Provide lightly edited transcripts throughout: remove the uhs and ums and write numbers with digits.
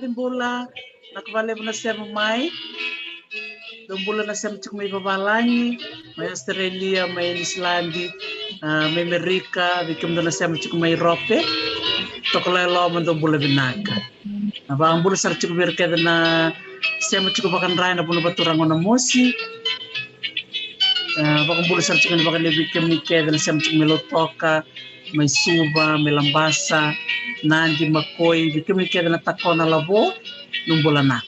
Dimbula nakavale na siya mamay. Dimbula na siya may babalangi, may Australia, may Islandi, may Amerika, bikim na siya may Europe. Tokalalo man dimbula binaka. Abang bula sar chuk berke na siya bakan rai na puno baturang na mosi. Bakang bula sar chuk bakan bikim ni ke na siya may lotoka, may suba, may lambasa, nandi makoy, bikim ni ke na takona labo nung bula na.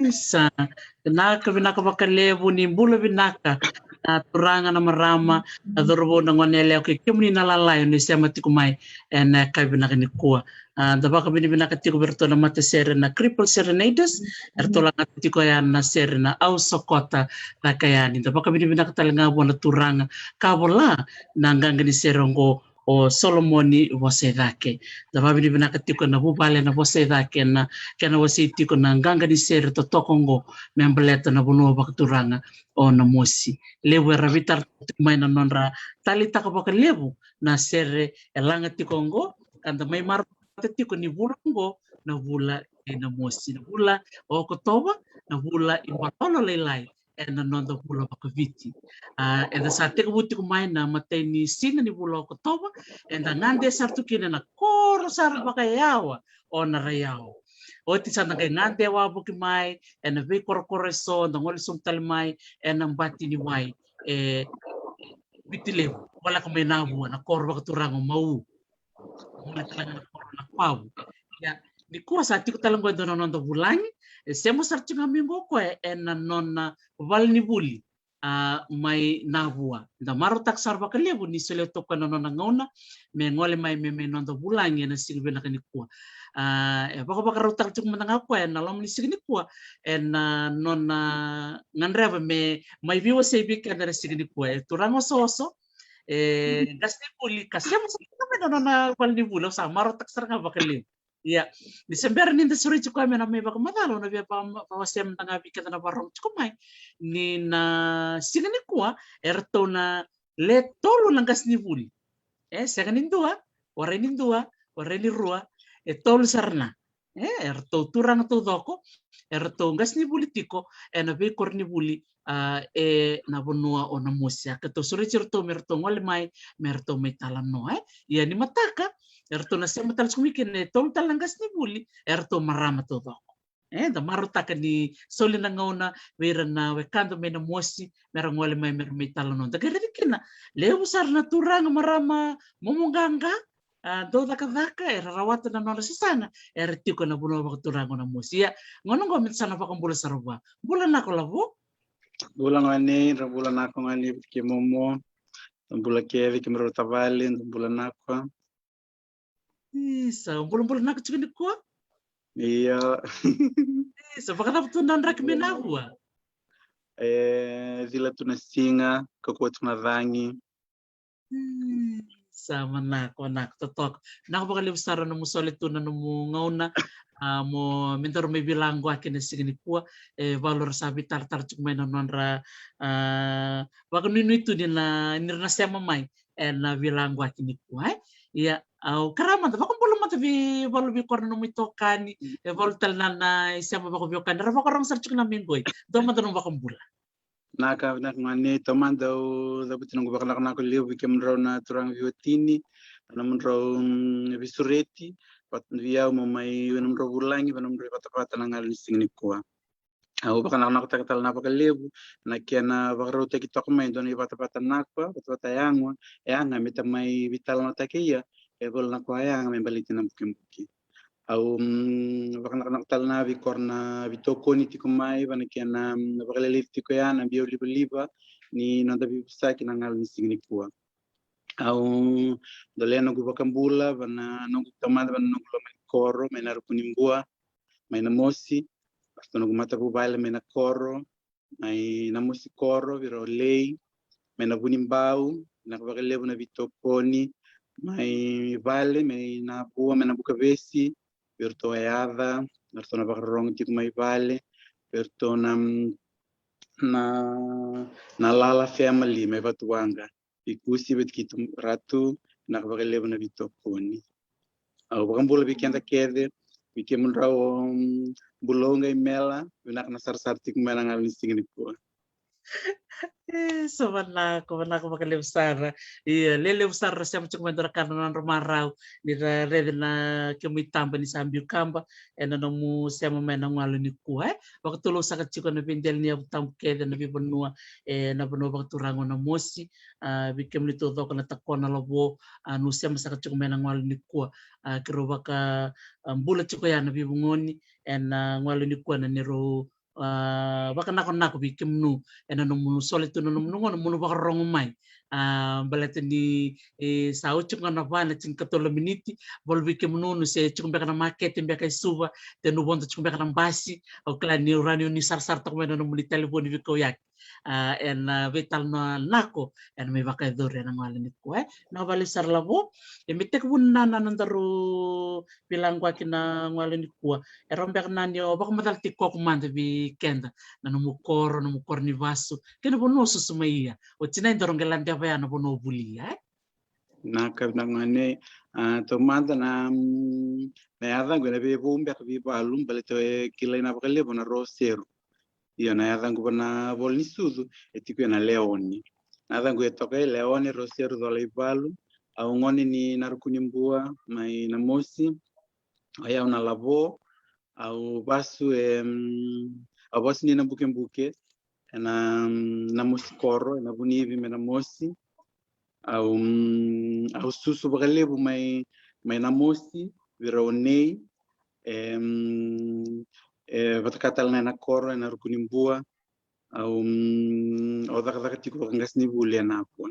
Sa naka binaka bakalebu ni bula binaka turanga na marama adorbo na ngonele okay kimni na lalay ni sema tikumay en kay binaka ni kuwa daba ka binaka tiko berto na mate sere na cripple serenades erto lang tiko yan na sere na ausokota na kayani daba ka binaka talanga bona turanga kabola na nganga ni serongo o Solomoni wasedake daba binaka tiko na hubale na wasedake na kana wasiti ko na nganga di sere to tokongo membeleta na buno bakturanga o na mosi lewe rabitar may na nonra talita ka baka lebu na sere elanga tikongo kanda may marpate tiko ni bulango na bula na mosi na bula o kotoba na bula imatolo leilai na nonda bula baka viti and sa teka buti ko may na matay ni sina ni bula o kotoba and ngande sartu kina na koro sar baka yawa o na rayaw o ti sa nagay ngante wa buki mai en ve korokore so ngol sum talmai en ambati ni wai bitile wala ko may nabu na korba ka turang mau mula talaga na korba na pau ya di kuwa sa ti ko talang do non do bulang semo sarti ngami ko en non wal ni buli may nabua da maro tak sarba ka lebu ni sele to kana non ngona me ngole mai me non do bulang na sigbe na kanikuwa baka baka rutak tuk manang ako na lam ni signi kuwa en non nganreva me may viwa sebi ka na signi kuwa turango soso gaste puli kasya mo sa kami na wal ni bulaw sa maro tak saranga baka lebu ya Desember ni desuri ko kami na may baka madalo na biya pa wasem na ngabi ka na barong ko may ni na signi kuwa erto na letolo lang gas ni buli sa kanindua wareni rua tol sarna erto turang to doko erto ngas ni politiko na be kor ni buli na bonua o na musia ka to sore certo merto ngole mai merto mai talano ya ni mataka erto na sema tal sumike ne tol talangas ni buli erto marama to doko da marutaka ni soli na ngauna wera na wekando me na mosi mera ngole mai mer mai talano da kena leu sar na turang marama momonganga do daka era rawatan na nona sisana era tiko na buno ba turango na musia ngono ngomit sana pa kong bula sarwa bulan ako labo bulan ngani bulan ako ngani ke momo bulan ke mero tavali bulan ako isa bulan ako chikin ko iya isa baka na tunan rak menahua zila tuna singa kako tuna rangi sama nako totok nako baka libsara no musole tuna no ngauna mo mentor me bilang gua akin sigini kuwa valor sabi tar cuk may nonra baka ninu itu na nirna sema mai na bilang gua akin kuwa ya au karama baka belum mata vi valor bi korno mo tokani valor tal na sema baka biokan ra baka rong sarcuk na mingoy do mata no baka bula naka ngani toman daw butin ngo bakla kana ko liu bikem raw na turang viotini na mun raw visureti pat via mo mai wenum raw bulangi wenum raw pata nangal lising ni ko au bakana na ko takal na bakal liu na kiana bakro te ki tok mai don pata na ko pata yangwa yanga mita mai vital na takia gol na ko yanga mai balitin na bukem buki au bakana tal na vi korna vitoko ni tikumai bana kiana bakala lifti ko yana bio liba ni nanda bi saki nangal ni signi kuwa au dolena go bakambula bana no tomada bana no mai koro mai na rupunimbua mai na mosi pasto no mata bu baile mai na koro mai na mosi koro viro lei mai na bunimbau na bakale na vitokoni mai vale mai na bua mai na bukavesi perto ayada perto na bakarong tik mai vale perto na lala family mai batuanga ikusi bet kitu ratu na bakale na vitokoni au bakambula bikenda kede bikem raw bulonga mela nak na sar tik mela ngal listing ni ko so mana ko baka libsara lele usara siya cuk mandara kanan rumaraw ni rede na kimitamba ni sambiu kamba ena no mu siya mamena ngalo ni kuwa baka tulo sa kachiko na pindel niya butam kede na bibunua na bunua baka turango na mosi bikem ni todo ko na takwa na lobo no siya masaka cuk mena ngalo ni kuwa kiro baka bulat cuk ya na bibungoni ena ngalo ni kuwa na niro baka nako bikem nu ena no munu solitu no munu munu baka rongo mai balete ni sao chung na vana chin katolo miniti bol bikem nu se chung beka na market beka suba te no bonto chung beka na basi o kla ni radio ni sar to mena no muli telefon biko yak en vital no nako en me baka dore na ngale ni ko no vale sar labo e mitek bunna na nandaru bilang kwa kina ngale ni ko erombek nani o baka madal tikok mande bi kenda na no mukoro ni vasu kena bono susumaiya o tina indorong gelande apa ya na bono bulia na ka na ngane tomanda na yada ngene be bombe ka bi balum balete kilai na bakale bona rosero ia na yada ngubana volni sudu etiko na leoni nada ngue toke leoni rosero dole balu au ngoni ni narukunimbua mai na mosi aya una labo au basu au basu ni na buke na mosi koro na bunivi na mosi au susu bakalebu mai na mosi vironei batakatal na koro na rukunimbua au daka tiko ngas ni bule na po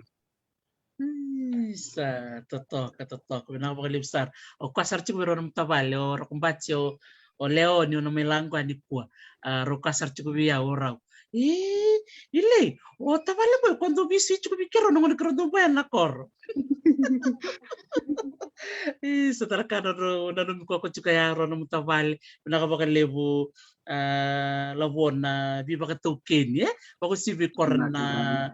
sa totok na bakalibsar o kasar chiku ro nam tabale o rokumbachi o leoni no melango ani po ro kasar chiku bia orau ile o tabale boy quando visi chiku bikero no ngoro do boy na kor setelah kan ro na no ko chiku ya ro nam tabale na ka bakalebu lavona viva katauken bako si vikorna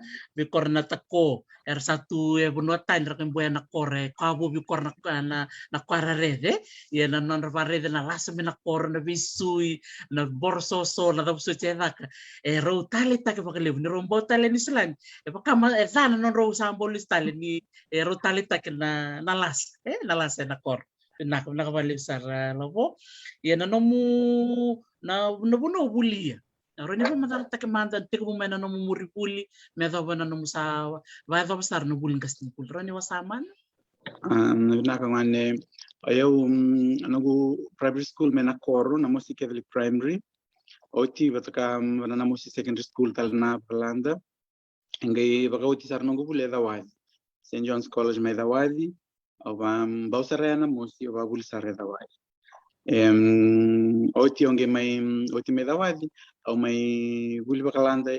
tako satu bunua tain rakin boya na kore kabo vikorna na kwara rede ya na non rede na lasa na kore na visui na borsoso na tapso chedaka ro tale take bakale ni rombo tale ni selan pakama sana non ro sambol tale ni ro tale take na las na kor na kabalik sar lobo ya na nomu na buno bulia roni ba matar take manda take mo mena no muri buli me do bana no musa va do sar no bulin gastin kul roni wasaman na ka ngane ayo anagu primary school mena koru na mosi Catholic primary oti bataka na mosi secondary school tal na Palanda ngai baka oti sar no bule da wadi St John's College me da wadi au ba bausarena mosi ba buli sar da wadi oti onge mai oti me da wadi au mai buli bakalanda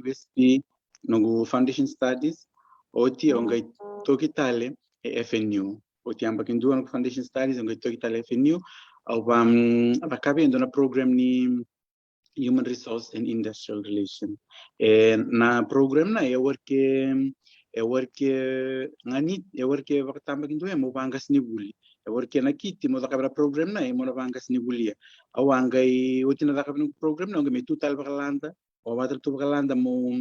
USP no foundation studies oti onge tokitale FNU oti amba kindu no foundation studies onge tokitale FNU au ba akabendo na program ni human resource and industrial relation na program na ngani wakatamba kindu mo bangas ni buli worke na kiti mo dakabra program na mo na bangas ni bulia awangai oti na dakabra program na ngame tutal bakalanda o water tu bakalanda mo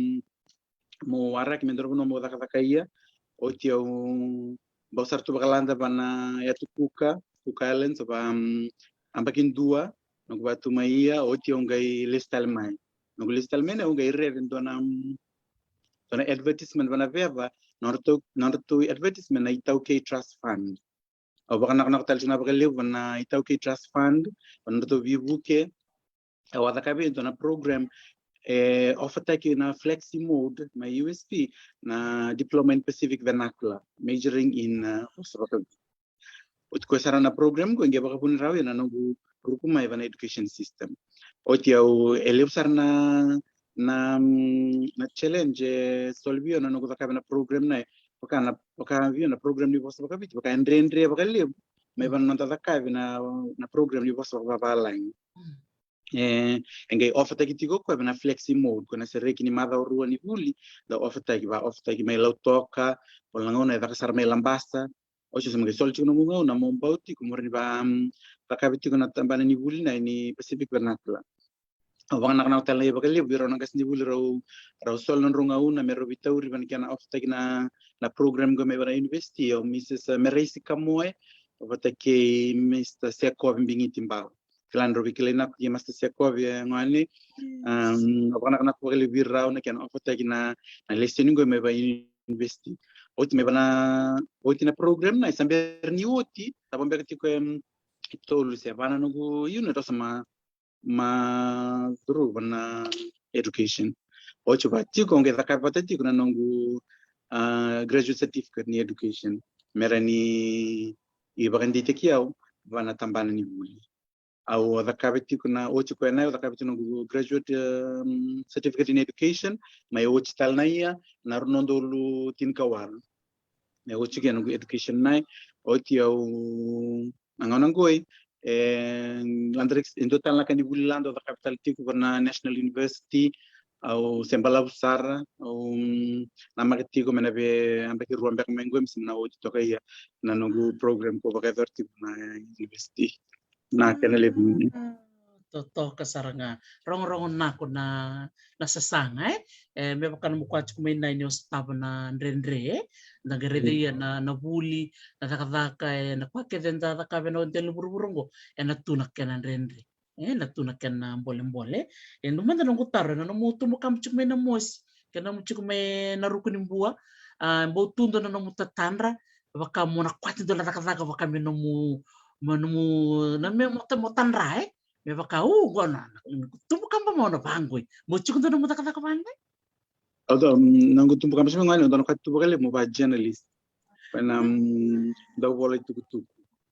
warak me ndorbo mo dakakaya oti au bausar tu bakalanda bana ya tukuka island so ba ambakin dua no batu maia oti ngai listal mai no listal mai ngai red dona advertisement bana verba norto advertisement na itau K trust fund au baka nak tal sina baka live na itau K trust fund norto vibuke au adakabe dona program offer na flexi mode my USP na diploma in Pacific vernacular majoring in utko sarana program ko nge baka pun rawi na nugu grupo mai bana education system oti au elipsar na challenge solvio na nugu baka na program na baka vio na program ni bosa baka bit bakaendre baka lib mai bana nonta baka na program ni bosa baka line nge offer tigo ko na flexi mode ko na sereki ni mada rua ni buli da offer tagi mai lautoka wala ngona da kasar mai lambasta ocho sama sol chino munga na mombauti kumurni ba pakabiti ko na tambana ni buli na ni Pacific vernacular awang nak nak talai bakali biro na gas ni buli raw sol non runga una mero bitauri ban kana off tag na program go me bara university o Mrs. Merisi Kamoe batake Mr. Sekov bingi timbao klan robi kelena ki Mr. Sekov ngani awang nak bakali biro na kana off tag na listening go me ba university oti me bana oti na program na samber ni oti tabambe katiko itolu se bana nugu yunu to sama ma duru bana education ocho ba tiko nge takapata tiko na nugu graduate certificate ni education merani ibagandi tekiao bana tambana ni buli au takapati kuna ocho ko na takapati nugu graduate certificate in education mai ocho tal na ia na runondolu tinkawal me ocho ke nugu education nai oti au nangonangoi Andrex in total na kani bulilando da capital tiku na National University au sembala usara au na magatigo menabe ambaki ruambek mengo msimna oti tokaya na nugu program ko bakaverti na university na kenele toto kasaranga rong nako na sasanga me bakan mo kwat kumay na inyo stabo na ndrendre na garede na buli na takadaka na kwake denda ka beno del burburungo na tunak na ndrendre na tunak na mbole no manda no gutaro no mutu mo kam chukmay na mos kana mo chukmay na rukunin buwa mbo tundo na mo tatandra baka mo na kwat do na takadaka baka me no mo na me mo tanra me baka gona tumbu kamba mo na bangoi mo chukunda no mutakaka bangoi although nangu tumbu kamba sima ngani ndo katu bugale mo ba journalist pana do bola tuku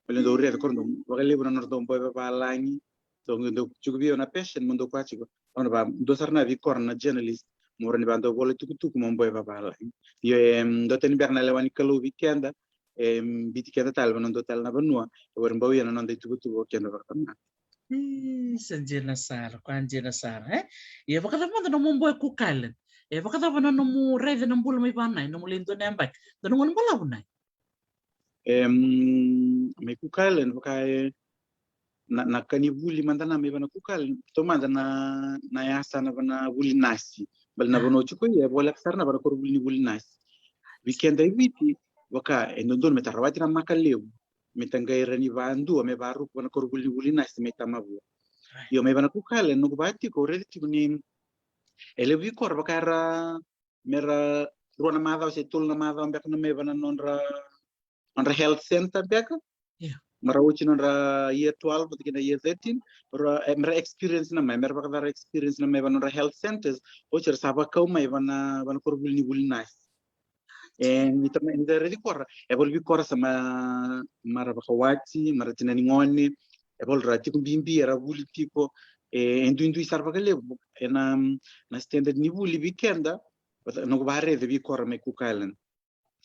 pele do ria kondo bugale buna nordo boy ba langi to ndo chukubi na passion mo ndo kwachi ko ona ba do sarna vi korna journalist mo rani ba do bola tuku mo boy ba langi yo do ten berna lewani kalu weekend biti kenda tal ba ndo tal na banua wor mbaw yana non day tuku kenda ba tamna Sanjena Sara, Kwanjena Sara, eh? Ia vakatavanda no mumbo ku kailen. E vakatavanda no mu rede no mbula mai vanai, no mulindo nembak. Dono ngon balabu nai. Me kukailen vakai na kanivuli mandana me bana kukailen. Tomanda na yasa na bana vuli nasi. Bal na bano chuko ye bola ksar na bana kor vuli nasi. Weekend ay viti vaka endon metarawati na makaleu. Metangaira ni vandu me baru bana kor vuli nasi metamavu. Yo me bana kukailen no kubati ko rede tikuni elevi kor vakara mera ruana madha se tulna madha ambek na me bana nonra health center beka mara uchi nonra year 12 patikina year 13 mera experience na mera bakadara experience na me bana nonra health centers ocher saba kau mai bana kor bulni bulnas en itama inda redi kor ebol bi kor sama mara bakawati mara tinani ngoni ebol rati kumbimbi era buli tipo endu sarva kale na standard ni buli weekenda no bare de bi kor me kukailen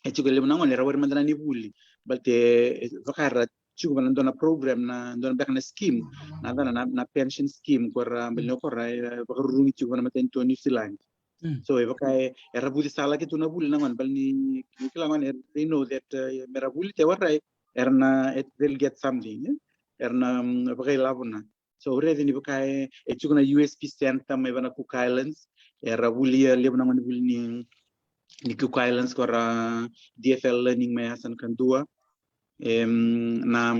e ci gele na ngone rawar mandana ni buli balte vakara ci ko na program na don bekna scheme na pension scheme ko rambe no ko bakarungi ci ko na matento New Zealand so e vakai era budi sala ke tuna buli na ngon balni kila ngon they know that mera buli te warai erna it will get something erna vakai lavuna so already ni vakai e ci ko na USP center me bana Cook Islands era buli le na ngon buli ni Cook Islands ko DFL learning me asan kan dua na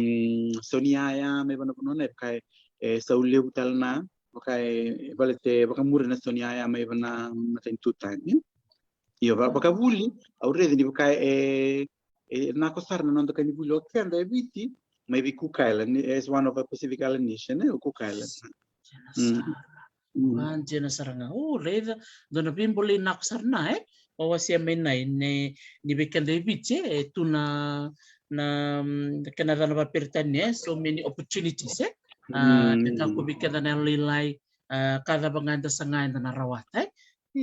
Soniaya me bana kono ne kai saule butalna kai balete bakamura na Soniaya me bana matin two time io bakavuli already ni kai na kosar na ndo kan buli okenda eviti maybe Cook Island is one of the Pacific Island nation Cook Island Jena saranga reda dona bimboli na kusarna o wasia menai ne ni bekende biche tuna na Canada na pertanya so many opportunities kita ko bikenda na lilai kada banganda sangay na narawat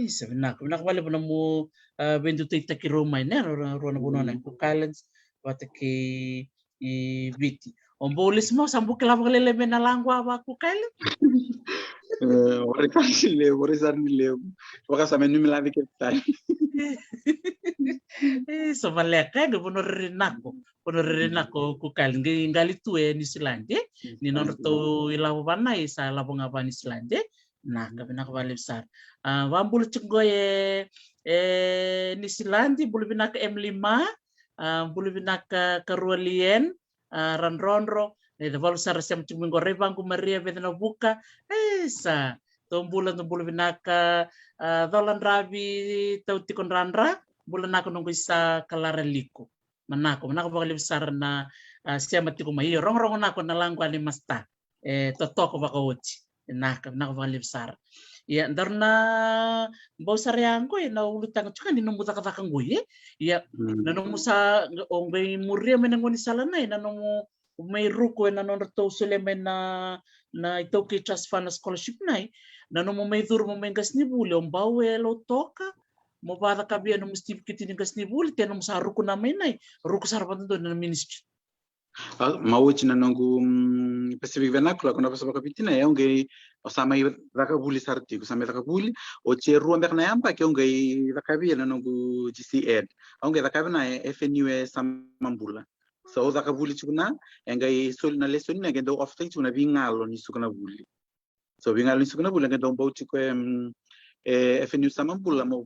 sabi na bali na mo bendo tita ki Roma ne ro na buno na Cook Islands wataki i biti ombolis mo sambu kila lele na langwa ba Cook Islands Waka sama numi lavi ke tai. So valeka do bono renako kukal ngali tu New Zealand ni norto ilawo banai sa labo ngaba New Zealand na kabina ko bali besar wambul cenggoye New Zealand bulu binak M5 bulu binak karualien ranronro de valu sara sem tumingo rebang ku Maria vedna buka sa tombulan vinaka dolan rabi tau tikon ranra bulan aku nunggu isa kalaraliko manako bakal besar na siama tiko mai rong nako na langwa ni masta totoko baka uci nako bakal besar ya ndarna bosar yang ko na ulutang chukan ni numbu takatakan gue ya na nunggu sa ongbe muria menangoni salana na nunggu may ruko na non to sulemen na ito ki trust fund scholarship nai na no may dur mo may gas ni buli om bawelo toka mo para kabia no mustip kiti ni gas ni buli te no sa ruko na may nai ruko sarpan do na ministry mauchi na nongu Pacific Vernacular kuna pasaba kapitina ya onge osama raka buli sarti kusama raka buli o che ruwa mbek na yamba ke onge rakabia na nongu GCN onge rakabia na FNU samambula so zaka buli chukuna engai sol na lesson na gendo often chuna bingalo ni sukuna buli so bingalo ni sukuna buli gendo bauchi ko FNU samambula mo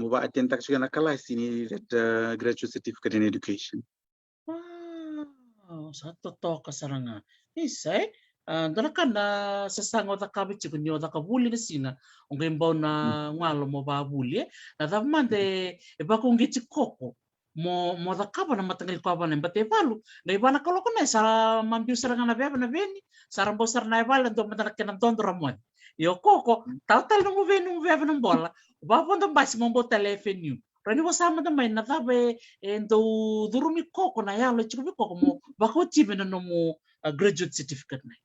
ba atenta chuna kalasi ni that graduate certificate in education satu to kasaranga isai dona kana sasango ta kabichi kunyo ta kabuli na sina ongembo na ngalo mo ba buli na tamande ba kungichi koko mo da kapa na matangil ko na bate balu na ibana kalau kuna sa mambiu saranga na beba na beni sarang bosar na ibala ndo matanak kenan tondo ramon yo koko tal no venu beba na bola ba pondo basi mo botele FNU rani wasama da mai na tabe ndo durumi koko na yalo chikubi koko mo bako tibe na no mo graduate certificate na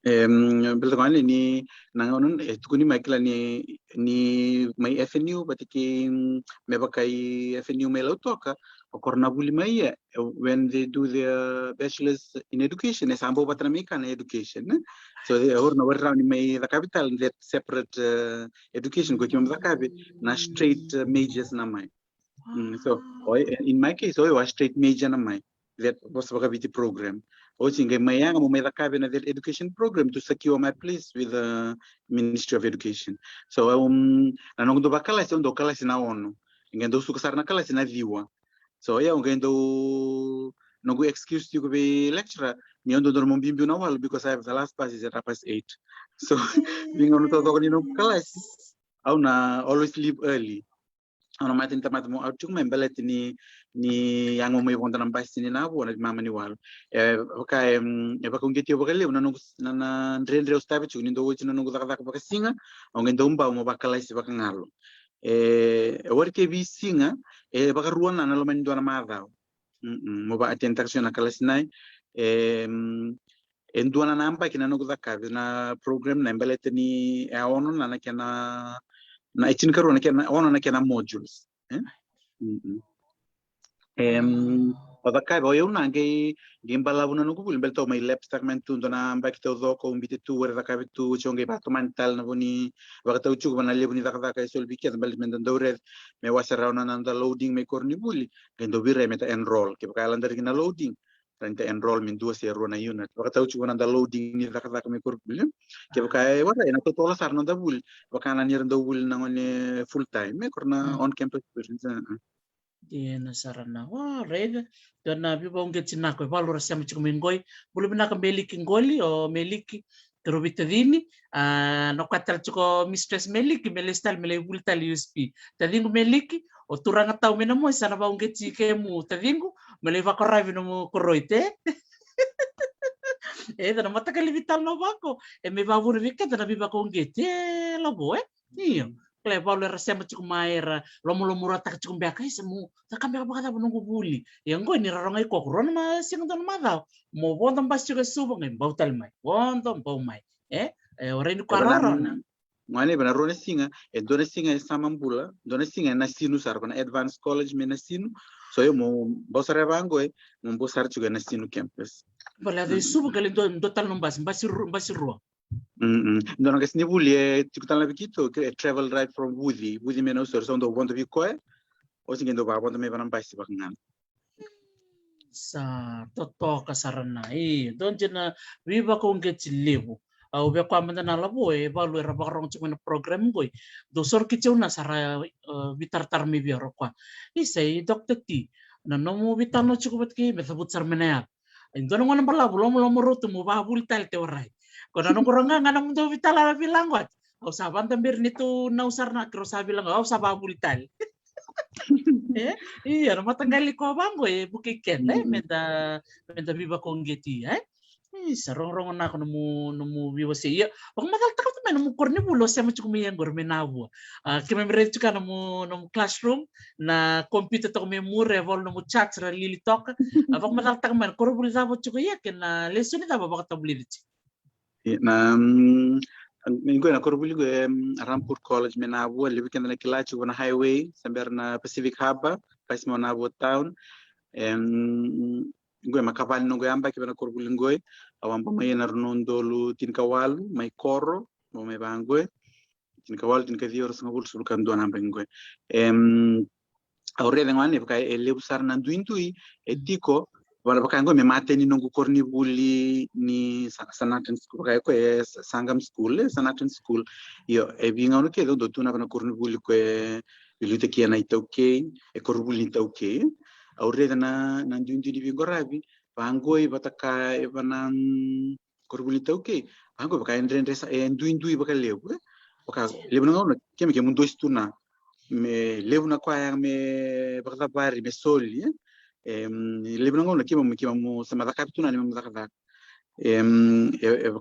Beltangani ni nangonon tukuni maikla ni mai FNU batiki me bakai FNU me lautoka okorna buli mai when they do their bachelors in education es ambo batramika na education so they are no around mai the capital that separate education go chom zakabe na straight majors na mai so in my case I was straight major na mai that was the program. Also, I cabinet education program to secure my place with the Ministry of Education. So, nanong do bakala sa do kala sina ono. Ngendo su kasar na kala sina viwa. So, ngendo no excuse you be lecturer. Ni ondo do mong bimbi na wal because I have the last pass is at 8:30. So, being on to no class. Au na always leave early. Ano matin tamat mo out yung membelet ni yang mo may punta ng bus ni nabo na mama ni wal kay kung giti ba kali na ndre ustabi chu ni do chino nung dakada ka singa ang ngendo mba mo bakalay si bakangalo worke bi singa baka ruan na lo man do na madaw mo ba atentaksyon na kalasnay endo na namba kinanong dakada na program na membelet ni ono na kana na itin karo na kena ono na kena modules Padakai ba yung nangay gimbalaw na nung bul belto may lep segment tu na ambak to do ko umbite tu wala ka tu chonge ba to mental na buni wakata uchu ba na lebu ni dakada kay sol biket bal men do red me wasara na nanda loading me korni buli gendo bire meta enroll ke ba kalan dari na loading renta enroll min dua si rona unit wakata uchu na loading ni dakada me korni buli ke ba kay wala ina to tola sar no da bul wakana ni rendo bul na ngone full time me korna on campus experience Diana sarana wa rega dona biba unge tinako valora siamo chikumingoy bulu binaka meliki ngoli o meliki terobitadini no katal chuko mistress meliki melestal mele bultal USP tadingu meliki o turanga tau mena mo sana ba unge tikemu tadingu mele va corravi no corroite dana matakali vital no bako me va vuru vika dana biba ko unge te lo boe iyo Kle Paulo rasema chikumaera lomo rata chikumbeaka isemu takambeka bakata bunungu buli yango ni raronga iko kurona ma singa madao mo bonda mbasi chuka suba ngai bautal mai bondo mbau mai oreni kwarona ngane bana rona singa dona singa samambula dona singa na sinu sar bana advanced college me na sinu so yo mo bosare bango mo bosar chuka na sinu campus bala de suba kale do tal no mbasi ro Ndona kasi nibuli tikutana bikito travel right from Woody meno so ndo bondo bikoe o singendo ba bondo me bana mbasi bakngan sa toto kasarana don jena viva ko ngeti lebu au be kwa manda na labo balu era bakarong chukuna program goi do sor kicheu na sara vitar mi biaro kwa isei dokter ti na nomu vitano chukubat ki me sabut sar menea indona ngona bala lomo rotu mo ba bultal te orai kona no kuranga ngana mundo vitala bilang wat au saban tambir nitu na usar na krosa bilang au sababul tal iya no matanggali ko bango bukiken menda biba kongeti sarong na ko no biba siya pag madal takot man no korni bulo sa mo chukumi yang gorme nawo kimemre chuka no classroom na computer to me mure vol no chat ra lili tok pag madal takot man ko bulo sa mo chukuya ken lesson ita ba ka tabliti na Ninguém na Corbulho Rampur College me na rua ali weekend na Kilachi na highway samber na Pacific Harbor paismo na rua town ngoi makapal no goyamba ke na Corbulho ngoi awamba mai na Rondolo Tinkawalu mai Corro mo me bangoi Tinkawalu Tinkadio sa ngul sul kan do na bangoi aure de ngane ka ele usar na duintui etiko wala bakango me mate ni nongu korni buli ni Sanatan school kaya ko Sangam school Sanatan school yo binga no ke do tuna na korni buli ko bilute kia na itauke korni buli itauke aure na ndundu di bingorabi bango bataka bana korni buli itauke bango bakaendre ndundu baka lebu baka lebu no kemi ke mundo istuna me lebu na kwa me baka bari me soli Lebanon na kima mo sa madakap tu na ni madakap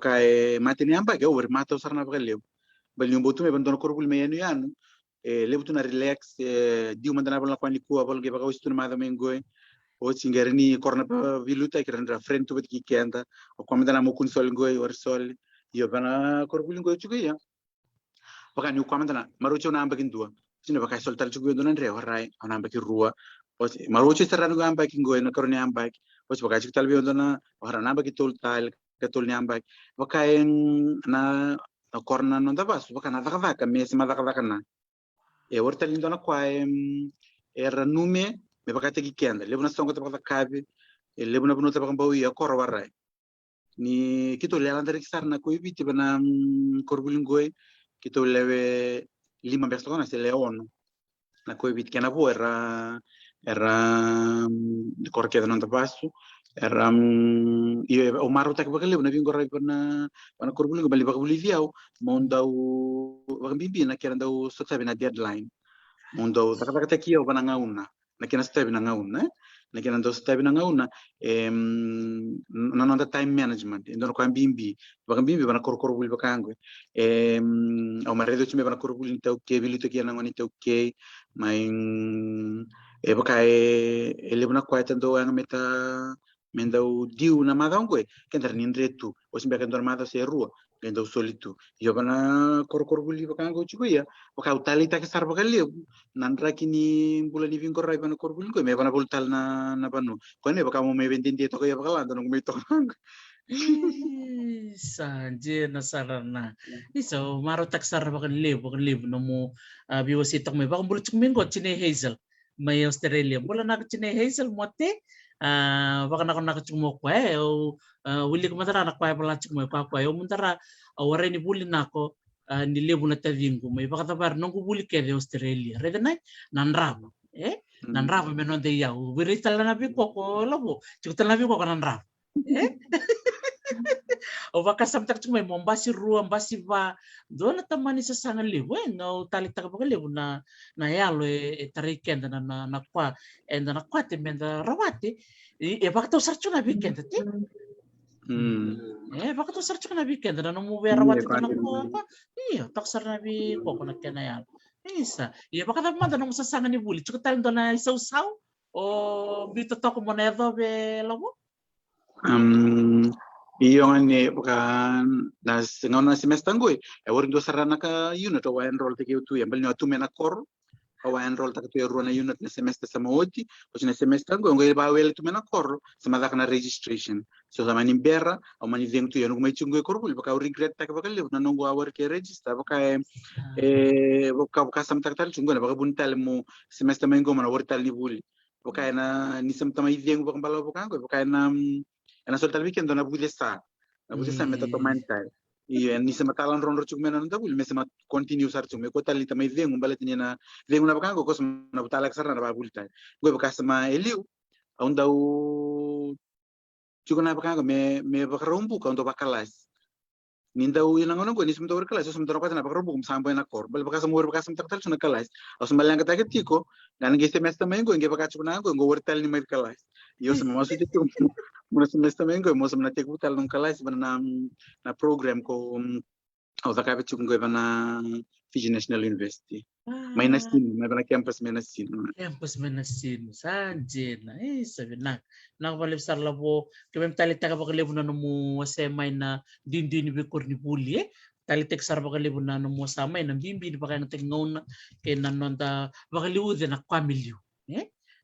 kay matini amba ke over mata usar na bagalew bal yung botu me bandon korbul me yan lebu tu na relax di umanda na bala kwani ko abal ge bagaw istu na madame ngoy o singerni korna viluta ke randra friend tu bet ki kenda o komanda na mo kun sol ngoy or sol Iyo bana korbulin go chugo ya. Baka ni kwamanda na marucho na ambakin dua. Sino baka soltal chugo ndo nandre horai ona ambakin rua. Marucho sarano go ambakin go na koroni ambak. Baka chuk talbi ndo na hora na ambakin tol katul ni ambak. Baka na korna no dabas baka na dakaka mes ma dakaka na. Wortal ndo na kwa era nume me baka tegi kenda. Lebuna songo tabaka kabi. Lebuna bunu tabaka bawi ya kor warai. Ni kito le alandar kisar na ko ibiti bana korbulin goy kito lewe 5 personas se leon na ko ibiti kana bo era korke non tabasu era o maro tak bakale na vingo rai bana korbulin go bali bakuli viau mondau bakimbi na kera ndau sotsabe na deadline mondau takata kio bana ngauna na kena stabe na ngauna na kena ndo stabe na ngauna non time management ndo ko ambimbi bakambimbi bana korbuli bakangwe o maredo chime bana korbuli tau ke bilito kia ngoni tau ke mai baka elebuna kwaita ndo ang meta mendau diu na madangwe kendar nindretu o simbe kendar mada se rua kendo solitu yo bana korbuli bakango chuya baka utalita ke sar bakale nandra kini bulan ni vingko rai bana korbuli ko me bana bultal na banu ko ne baka mo me vendindi to ko ya bakala ndo me to Sanje na sarana. Iso maro tak sar bakan live no mo biwasitak may bakang bulut mingo chine Hazel may Australia bola na chine Hazel mote baka na nakachmo ko willi ko matara nakpa pala chmo ko yo muntara aware ni bulin nako ni lebu na tavingo may baka tabar nong buli ke Australia reda na nanrabo nanrabo menon de yaw wirita la nabi ko labo chukta nabi ko nanrabo o baka samtak chumay mombasi rua mbasi ba dona tamani sa sangan liwe no tali taka baka liwe na yalo tariken na kwa and na kwa te menda rawati baka to sarchu na weekend te baka to sarchu na weekend na mo rawati na ko tak sar na bi ko na kena yan isa baka ta manda no sa sangan ni buli chuka tal dona isaw o bito to ko monedo be labo iyo ngani bukan nas ngona semester ngoi warin do sarana ka unit o enroll te kiu tu yambal no tu mena kor o enroll ta tu ruana unit na semester sama oti o na semester ngoi ba wel tu mena kor sama da kana registration so sama ni berra o mani veng tu yanu mai chungoi kor bul baka regret ta baka le na nongo awar ke register baka baka sam ta tal chungoi baka buntal mo semester mai ngoma na wortal ni buli baka na ni sam tamai veng baka balo baka baka na soltar weekend na budesa meta tomantai e ni se matalan ron rochuk mena nda bul me se mat continue sar chume ko tali tamai veng balet ni na veng na bakango ko na butala sar na ba bultai go baka sama eliu onda u chukuna bakango me bakarumbu ka onda bakalas ninda u ina ngono go ni sumto kelas sumto ko na bakarumbu kum sampai na kor bal baka samur baka samtak tal suna kelas os malang kata ketiko dan ge semester mengo nge baka chukuna go wortel ni mai kelas yo sama maksud itu mula semester mengo mo sama natik butal nung kelas bana na program ko o da kabe chukun go bana Fiji National University Mainasin may bana campus Menasin sanje na sabi na balib sar labo kemem tali taka bakalebu na mo semay na dindin bi korni buli talitek sar bakalebu na mo samay na bimbi ni bakay na tingon kay nanonda bakaliu din na kwamilyo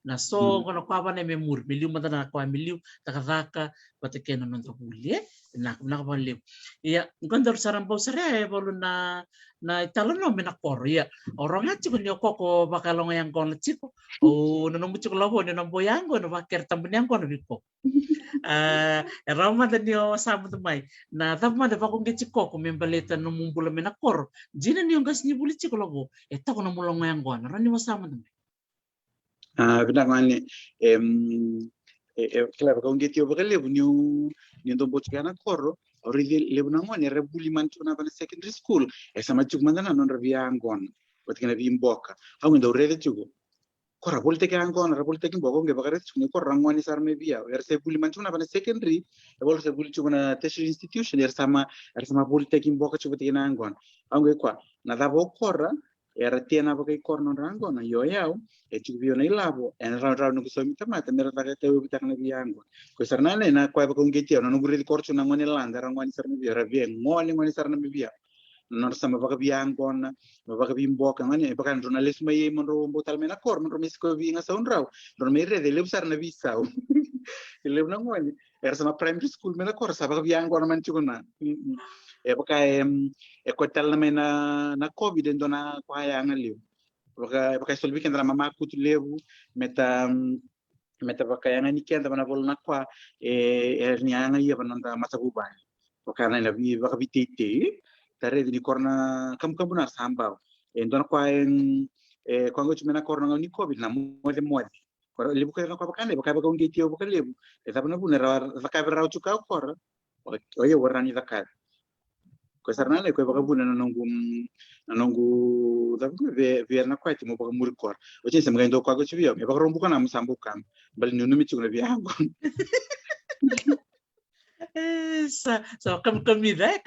na so kono kwa bana memur miliu mata na kwa miliu takaka pateke na nonda buli na balib ya ngondor sarambau sare bolu na italon no menakor ya orang aja kun yoko bakalong yang kon chiko o no mucho labo no boyango no baker tambanyang kon biko rama danio sama tumai na tapma de bakong chiko ko membaleta no mumbula menakor jina ni ngas ni buli chiko labo eta ko no mulong yang kon rani masama tumai benar ngani claro ko ngeti o bakale bunyo ni ndo bochana korro origi lebuna ngoni rebuli mantuna bana secondary school sama chuk mandana non rabia angon watkina bi mboka hawo ndo rede chugo kora bolte ke angon rabolte ke mbogo nge bakare chuni korra ngoni sarme biya erse buli mantuna bana secondary e bolte buli chuguna tertiary institution sama bolte ke mboka chugo tina angon hawo kwa na dabo korra era tiana baka korno rango na yo yao e tu bio na ilabo en ra no so mi tamata mera ta te ubita na biango ko sarna na kwa baka ngeti no nguri di korcho na ngoni landa rangwani sarna bi ra bien ngoni sarna bi bia no sama baka biango na baka bimbo kan ngani baka journalismo ye mon ro botal mena kor mon ro misko bi nga sa unrau ro me re de leb sarna bi sao leb na ngoni era sama primary school mena kor sa baka biango na man chukuna e baka e ko tal na covid ndona kwa ya ngaliu baka solvi kendra mama kutu levu meta baka yang ni kenda bana bolna kwa ni anga ia bana mata buban baka na bi baka bitete tare di korna kam benar sambau ndona kwa kwa ngochi mena korna ni covid na mode kwa lebu ka kwa baka ne baka ngeti baka lebu bana buna baka rau chuka kor oye warani zakar ko sarna le ko baka buna na nongu tapi biar na kwati mo baka murikor o chin sem gaindo kwa go chibio me baka rombuka na musambukan bal nunu mi chugna biya So kam kamida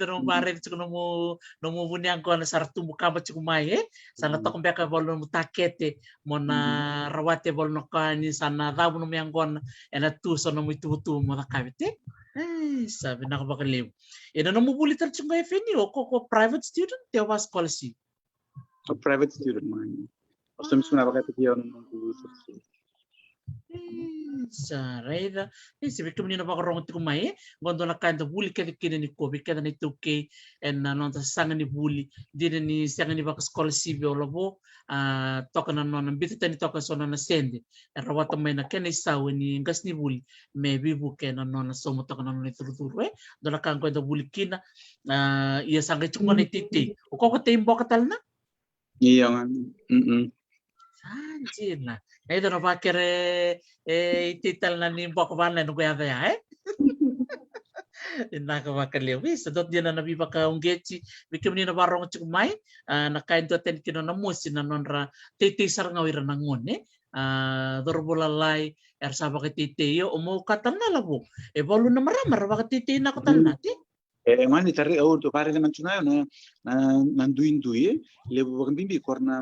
no bare chuk no mo bunyang ko na sartu mukama chuk mai sana to kumbeka bol no mutakete mona rawate bol no kani sana dabu no yang kon ena tu so no mitu mo nakabite sabi na ka bakaliw ina no mo bulitan chuk ngai feni o ko private student te was scholarship a private student man o sem suna baka tiyo no nongu Sareda, si bikam ni na bakarong ti kumai, gondo na kanda buli kada kida ni kobi kada ni tuke en non ta sanga ni buli, dina ni sanga ni baka scholarship o labo, toka na non bita ni toka so na sende, en rawata may na kena isaw ni gas ni buli, me bibu kena non somo toka na non turuturu do na kanda da buli kina, iya sanga chunga ni titi, o koko te imbo katal na? iya nga Anjir na. Ito na bakere itital na ni Bok Van no kaya ya Naka bakaliw. Sa dot dia na nabi baka unggechi bikim ni na barong chikumay nakain to ten kino na musi na nonra titisar ngawira nangon dorbolalay ersa baka titiyo umo katal na labo. E bolu na maramar baka titiyo na katal natin. mani tare o to pare man tuna na nduindui le baka bimbi korna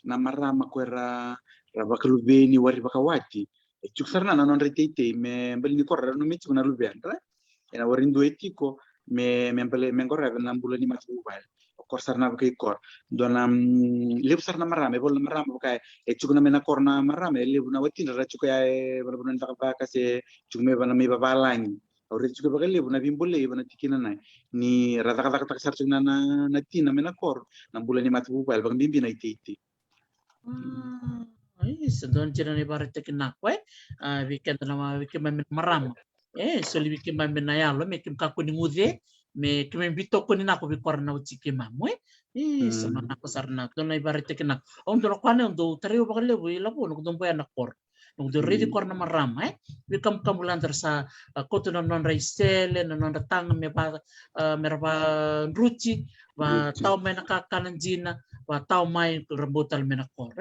na marama kwera bakalu beni wari bakawati chuk sarna na non retete me bel ni korra no michu na lubendra ena wari nduetiko me korra na mbula ni matu bal kor sarna bakay kor dona le sarna marame bol marama bakay chuk na mena korna marame le na watin ra chuk ya barbunan baka se chuk me bana me babalani Orang juga bakal lebu nabi boleh bana tikina nai ni rata-rata tak sarjung na tina mena kor na bulan ni matu bal bang bimbi na iti Ay, sedon cina ni barat tekin nakwe, weekend nama weekend main maram. So li weekend main na lo me kim kaku ni ngude, me kim bito ko ni nako bi korna uci kim mamwe. Sama nako sarna, don na barat tekin nak. Do kwane do tariu bakal lebu ilapo no don boya nakor. Nung do ready korna maram we kam kamulan sa koto na non raisele na non tang me ba merba ruci ba tau me nakakanan jina ba tau mai rambutal me nakor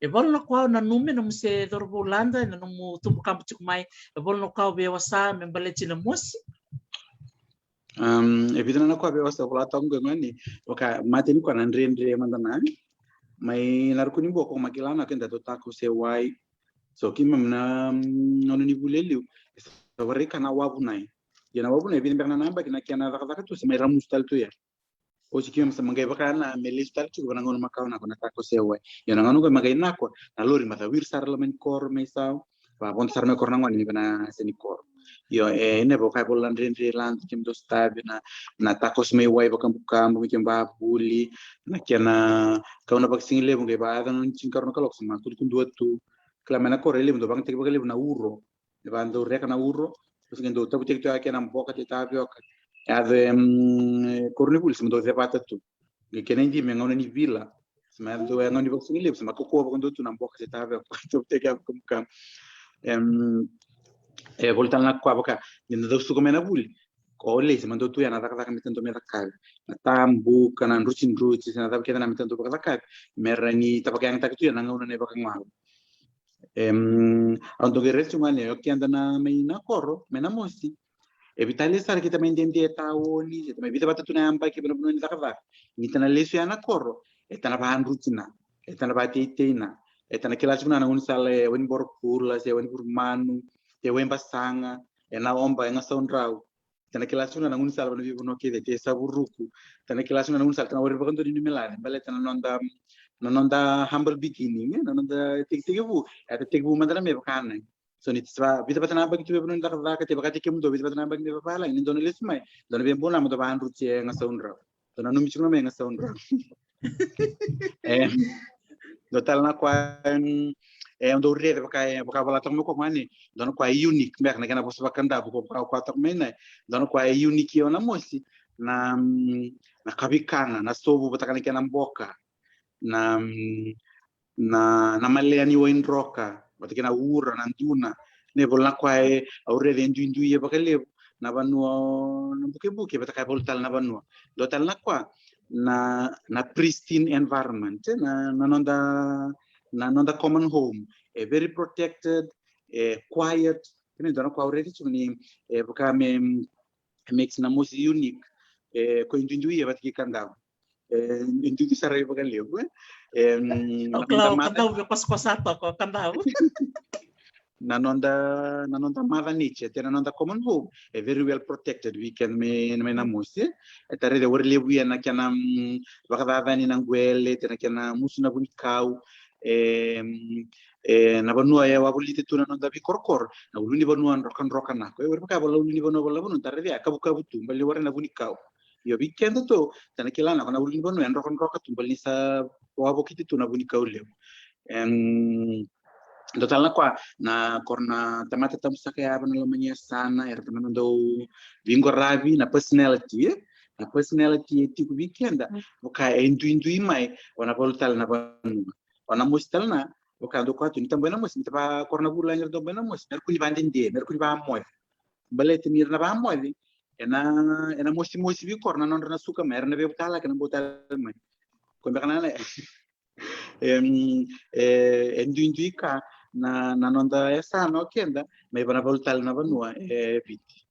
e bol no kwao na nume no se dorbo landa na no mu tumbu kampu chuk mai e bol no kwao be wasa me balechi na mosi e bidana na kwa be wasa kula tong ngani oka matini kwa na ndre mandana mai narkuni boko makilana kenda to tako se wai so kimam na no ni buleliu so wari kana wabu nai yana wabu nai bin berna namba kina kiana zaka tu se mai ramustal tu ya o si kimam sama ngai bakana melistal tu bana ngono makau na kona tako se wai yana ngano ko magai nako na lori mata wir sar lamen kor mai sao ba bon sar me kor na ngani bana seni kor yo ne bo kai bolan rendre land kim do stab na takos me wai bakam bukam mi kim ba buli na kiana kauna baksing le ngai ba dan cinkar no kalok sama tu kun dua tu klamena korele ndo bang tek bagale na urro e bando reka na urro dus ngendo tabu tek to akena mboka te tabio ade cornibul sim do zepata tu ngi kenendi me ngona ni villa sama do ngoni baksing le sama ko ko ndo tu na mboka te tabio to tek kam voltan na kwa baka ngendo do su komena buli ko le sama do tu ya na taka mitendo me takal na tambu kana rucin na tab keda na mitendo baka takal merani tabaka yang tak tu ya na ngona ne baka ngau ando che resto mane o che andana me na corro me na mosti Evitali sar kita mendende taoni, kita evita bata tuna amba ke benar benar takava. Ni tana lesu yana koro, etana bahan rutina, etana bati tena, etana kelas pun ana unsale wen bor pula, se wen manu, te wen basanga, ena omba enga sonrau. Tana kelas pun ana unsale wen vivo no kede te saburuku. Tana kelas pun ana unsale tana wer bakanto ni melane, bale tana nonda humble beginning, nonda tik-tiku, eta tikbu mandana me bakana. So ni tswa vita batana bagi tu benar tak ka te bakati kem do vita batana bagi me pala ni dono lesmai dono be bona mo to ban rutie nga soundra dono no michu me nga soundra dotal na kwa ndo rede baka bala tong ko mani dono kwa unique mek na kana bos bakanda ko kwa tok mena dono kwa unique yo na mosi na kabikana na sobu batakana kana mboka na maleani wo roka batakana ura na nduna ne bolna kwa aurede ndu ye bakale na banua na buke bataka boltal na banua dotal na kwa na pristine environment na nonda common home a very protected quiet kini dona kwa already chuni buka me makes na most unique ko ndu ye bataki kanda ndu sara ye bakale Claro, kandau be pas-pasato ko kandau. na nonda mother nature te nonda common home very well protected we can me na musi etare de worle buya na kana bakada ni na ngwele te na kana musu na bunikau na banua ya wabulite tuna nonda bi korkor na uluni banua rokan na ko baka bala uluni banua bala banu tare dia kabu tumbali wara na bunikau yo weekend to tana kila na kana uluni banua rokan tumbali sa wabo kiti tuna bunikau le total na kwa na korna tamata tamsa kaya apa namanya sana er teman do bingo rabi na personality ti ku weekend buka indu mai wana voltal na banu wana mustal na buka do kwa tuni tambena mus mitaba korna bula ngir do bena mus mer kuni bandin de mer kuni ba moy balet mir na ba moy ena musi bi korna non na suka mer na be butala kana butal mai ko be kana indu ka na nonda essa no kenda may bana voltal na banua piti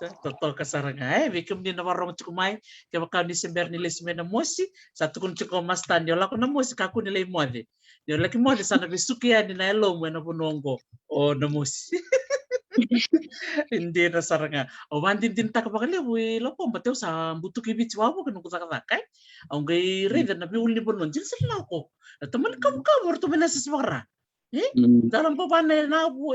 Totoo kasaranga bikum din na warong chukumay kaya baka ni sember ni lesme na mosi satu kun chuko mastan yo lako na mosi kaku nilay mode yo laki mode sana bisuki ya ni na elo mo na punongo o na mosi hindi na saranga o mandin din ta kabakali we lo po bateo sa butuki beach wabo kanu kusakasakay ang gay reda na biuli po nun jin sila ko teman kamu orto menasis mara dalam papanay na po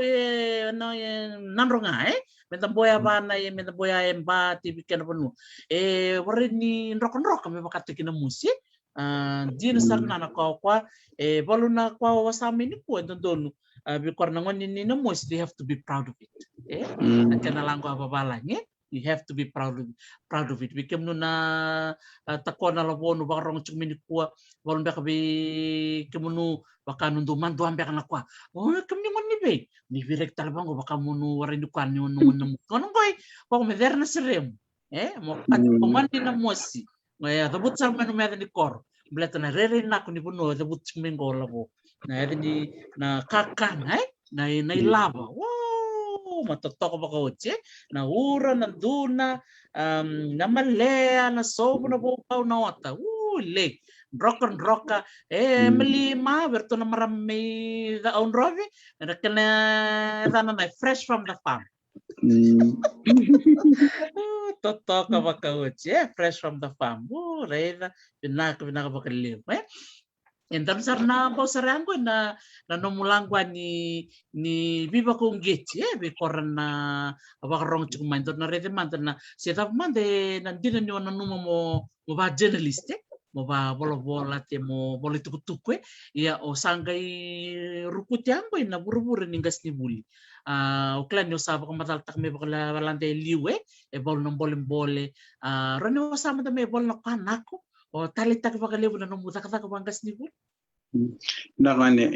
nanronga mentan boya panay mentan boya emba tibikan po no warin ni rock kami makati kina musi di na sarna na kwa balo na kwa wasami ni po doon because nangon ni na musi they have to be proud of it kaya lang ko babalanya you have to be proud of it bikem no na takon na labo no barong chumini kwa walong ba kabi kemunu baka nundu mandu ambe kana kwa kemni ngon ni be ni virek talabang baka munu warin kwan ni nungun kono koy ko mederna serem mo at komandi na mosi ngaya dabut sa manu meda ni kor bleta na rere na ko ni puno dabut mingo labo na ni na kakan na ilaba matotok ba ko na ura na duna na malea na sobo na bukaw na wata le roka melima berto na marami da on rovi na kana na fresh from the farm totok ba ko fresh from the farm reda pinaka ba kalip Entam sarna po sarango na nomulangwa ni viva kong geti be koran na abakarong chukumain to na rede man na siya man de nandina nyo na numo mo ba journalist mo ba bola te mo boli tukutukwe ya o sangay rukuti amboy na buru-buru ningas ni buli uklan yo sabo kamatal tak me bakala balante liwe bol ng bole rani wasama da me bol na kanako o talitak bakaliw na numutak-tak bangkas ni bul Normane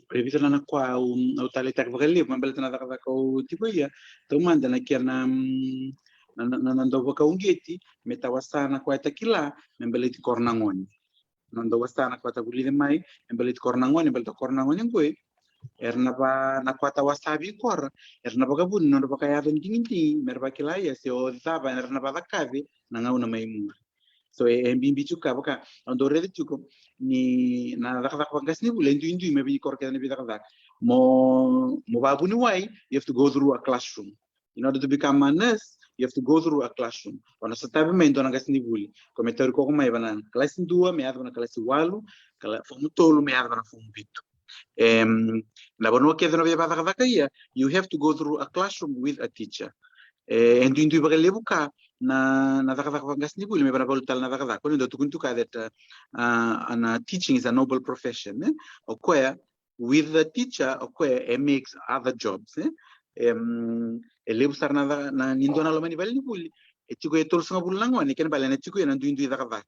revisa na kwa au talitak bakaliw mambal na ko tipo ya to manda na kia na nando baka ungeti metawasana kwa takila membeliti kornangoni nando wasana kwa tabuli mai membeliti kornangoni belta kornangoni ngwe erna ba nakwata wasabi kor erna ba kabun no ba kaya don dingin merba kilaya se o zaba erna ba kavi na ngauna maimur so mbimbi chuka baka ando redi chuko ni na dakak bagas ni bulen indu me bi kor kan bi dakak mo babu ni wai you have to go through a classroom in order to become a nurse you have to go through a classroom ona satabe me ndona gas ni buli come teorico ko mai banan classe 2 me adana classe 8 kala fomu tolu me adana fomu bitu la bonua que no viaba da ia you have to go through a classroom with a teacher and indu ba lebuka na da gas ni buli me bana voltal na da ko ndo tukuntu ka that teaching is a noble profession okoya with the teacher okoya it makes other jobs lebu sar na nindo na lo mani bali buli e chiko e tol sanga bulangoni ken bala na chiko na ndu da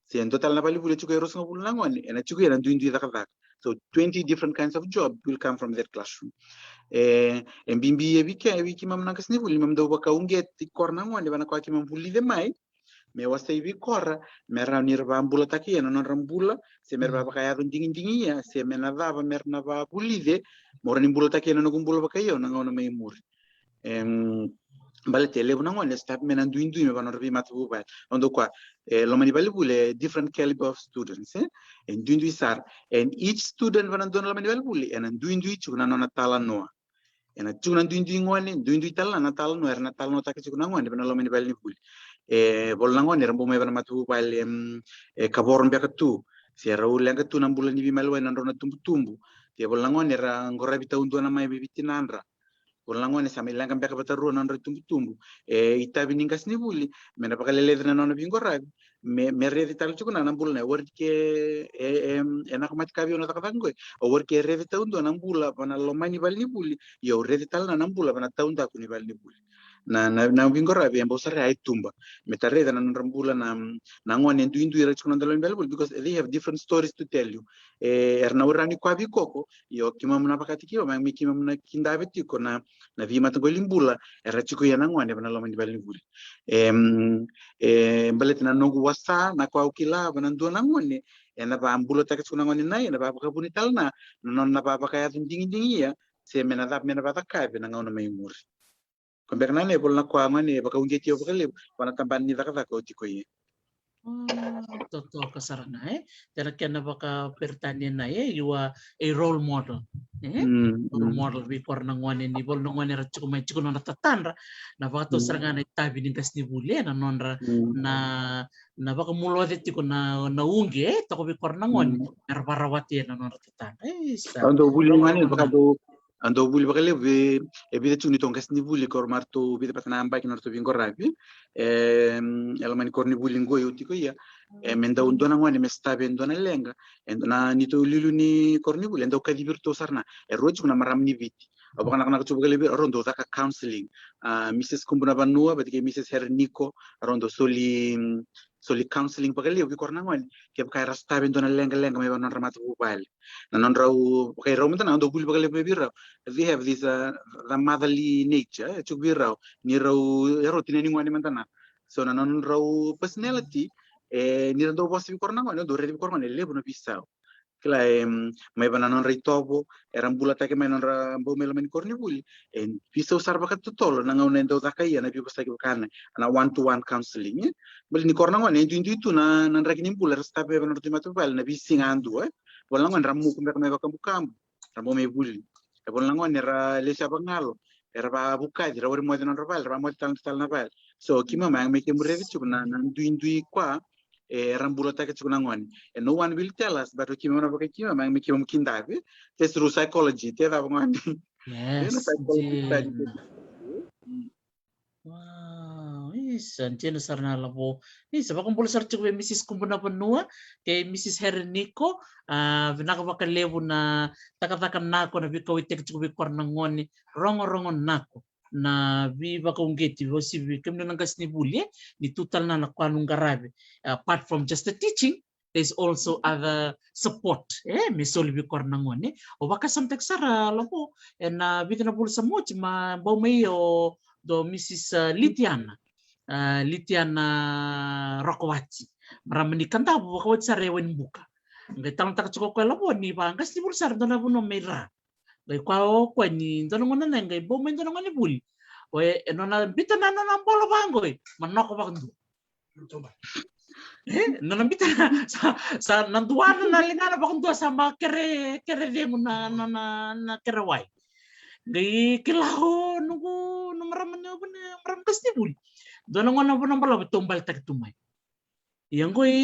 se en total na bali buli chiko e rosanga bulangoni na chiko na ndu da so 20 different kinds of job will come from that classroom en bimbi e wiki mam nakas ni buli mam do baka unget korna ngoni bana kwa kimam buli de mai me wasta ibi korra me raunir ba ambula taki no rambula se mer ba kaya don dingin ya se me na va mer na ba buli de morani bula taki no gumbula baka yo na ngona me mur balete lebu na ngone stap me na ndu me bana rbi matu ba ondo kwa lo mani bali bule different caliber of students and ndu sar and each student bana don lo mani bali bule and ndu chuna no na tala no and chuna ndu ngone ndu tala na tala no erna tala no taki chuna ngone bana lo mani bali bule bol ngone rambo me bana matu ba kabor mbeka tu se raul lenga tu na mbula ni bi malwa na rona tumbu te bol ngone ra ngora bita undu na mai bitinandra Orlangone sa milanga mbeka bataru na ndo tumbu itabi ningas ni buli me na pakalele na no bingorag me redi tal chukuna na bula na worke enak mat kabi na takatango o worke redi taundo na bula bana lomani bal ni buli yo redi tal na bula bana taunda ku ni bal ni buli na bingorag be mbo sare ay tumba me tareda na rambula na ngone ndu ira chukuna ndalo bal buli because they have different stories to tell you erna urani kwa bikoko yo kimam na pakati kiyo ma mi kimam na kindabe tiko na vima to limbula era chiko yana ngwane bana lo mandi balimbuli mbalet na nongu wasa na kwa ukila bana ndo na ngone ena ba ambulo take tsuna ngone na ena ba ka buni talna non na ba ka ya dingi ya se mena ba ka be na ngona mai muri ko berna ne bol na kwa ngone ba ka ungeti yo bakale bana tamban ni ka ko tiko ye Totoo kasarana tera kena baka pertanian na you are a role model role model bi korna ngwane ni bol ngwane ra chuko mai chuko na tatandra na baka to saranga na tabi ni kasni bule na nonra na baka mulo de tiko na unge to ko bi korna ngwane er barawati na nonra tatandra ando buli ngwane baka do ando buli bakale be e bide chuni ton kasni buli kor marto bide patana amba ki norto bingorabi elamani korni buli ngo yuti ko ya menda undona ngwane me stabe ndona lenga na nito lilu ni korni buli ndo kadi virto sarna e roji kuna maramni viti abaka na kuchuba gele rondo zaka counseling Mrs Kumbuna Banua batike Mrs Herniko rondo soli counseling bagale ubi korna ngwane ke baka rastabe ndona lenga me banon ramatu bubal na non rau kay raw mutana ndo buli bagale be birra they have this the motherly nature chubirra ni raw yaro tineni ngwane mantana so na non raw personality ni ndo bosi korna ngwane do redi korna le lebu no bisao kila may bananon ritobo erambula take may non rambo melomen kornibuli and bisa usar bakat tutolo na ngaw nendo zakaya na bibasa kana na one to one counseling bali ni korna ngone indu na ragini bula stabe banon timatubal na bisingandu wala ngon ramu kumbe may bakambukambu rambo may buli e wala ngon era lesha bangalo era ba bukadi rawari mo non rabal ramo tal na bal so kima may kemrevi chuna ndu kwa rambula take chuna ngoni and no one will tell us but kima na baka kima mang mikima mkindabe test through psychology te da ngoni yes wow santiano sarna labo isa bakong pula sarchuk be Mrs Kumbuna Banua kay Mrs Herniko vinaka baka levo na takatakan nako na bikaw itek chuk be korna ngoni rongo nako na vi baka ungeti vosi vi kemno nangas ni buli ni total na nakwanung garabe apart from just the teaching there's also other support misol bi korna ngoni o baka samtek sara labo na bitna pul sa mo ma baw mayo do Mrs Litiana Rokowati maramani kanta bu ko sa rewen buka ngai tang tak chuko ko labo ni ba ngas ni pul sar do na buno mera Ngai kwa kwa ni ndono ngona ngai bo men ndono ngani buli. Oe nona bita na nona bolo bangoi. Manoko bakandu. Nona bita sa nanduana na lingana bakandu sama kere dengu na kere wai. Ngai kilaho nunggu nomraman bune maram kasti buli. Ndono ngona bona bala tombal tak tumai. Yang goi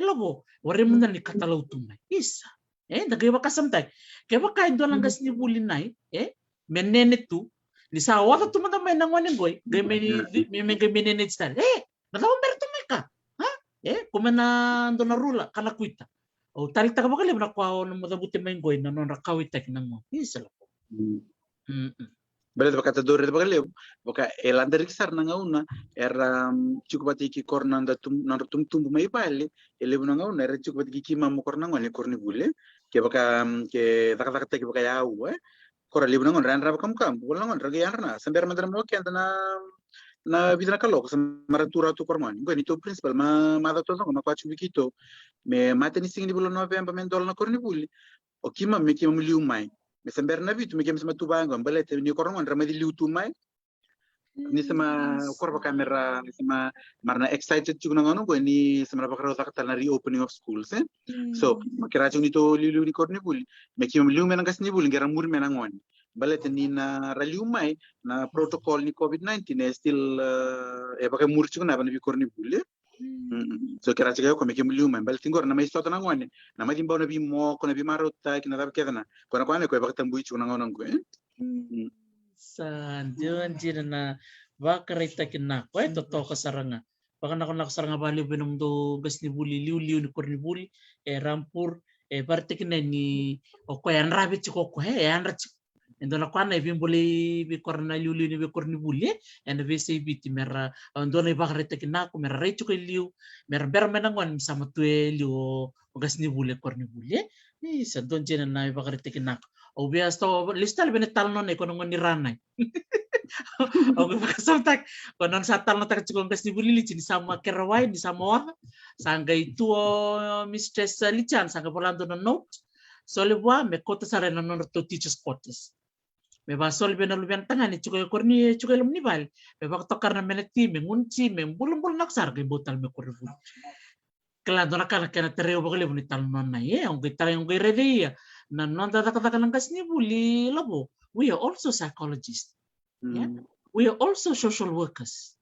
lobo wari munda ni katalau tumai. Isa. Nagay baka samtay. Kaya baka ito lang gas ni buli nai. Menene tu. Ni sa wata tumata may nangwanin goy. Gay may menene star. Natawang meron tumay ka. Ha? Kumana ando na rula. Kanakwita. O talik taka baka libo na kwa no madabuti may goy. Nanon rakawit tak nang mo. Isa lang po. Berarti baka tadore baka leo baka elandarik sar nanga una era chukupati ki korna tum mai pale elebu nanga una era chukupati ki mamu korna ngone korni bule ke baka ke taka ke baka yau kora lebu nanga ran raba kam bola nanga ragi yarna samber mandra mo ke na vidna kalok maratura tu korman ngoni to principal ma da to ngona kwa chubikito me mateni singi bulo november men dol na korni bule o kima me kima liu mai me samber na vitu me kima sama tubanga balete ni korna ngona ramadi liu tu mai ni sama korba kamera sama marna excited juga ngono go ni sama bakaro takata na reopening of schools so makira chung nito liu ni korni buli me kima liu menang kas ni buli ngera mur menang ngoni balete ni na raliu mai na protocol ni covid-19 still baka mur chung na bani korni buli so kira chiga ko me kima liu mai balete ngor na mai sota na ngoni na mai dimba na bi mo ko na bi marota kina dab kedana ko na ko baka tambu chung na ngono go sa diyan na bakarita kina ko ito to kasaranga baka nakasaranga bali benum do gas ni buli liu ni korni buli rampur parte kina ni o ko yan rabbit ko yan rach endo na kwana ibin buli bi korna liu ni bi korni buli and vi say biti mera ndo na bakarita kina ko mera recho ko liu mera ber menangon sama tue liu gas ni buli korni buli ni sa don jena na bakarita kina obvious to listal benetal non ekonomi ni ranay. Oke samtak konon satal na takchukong gas ni bulili ni sama kerawai ni sama sangga itu mistress lichan sangga polando na note solibwa me kota sare na non to teachers quarters me ba sol bena lubian tangan ni chukoy korni chukoy lumni bal me ba tokar na meneti me ngunci me bulum nak sar ke botal me korfu kala dona kana tereo bagale buni tal non na ang kita yung ready na non kata lang gas ni buli labo we are also psychologists. Yeah? We are also social workers.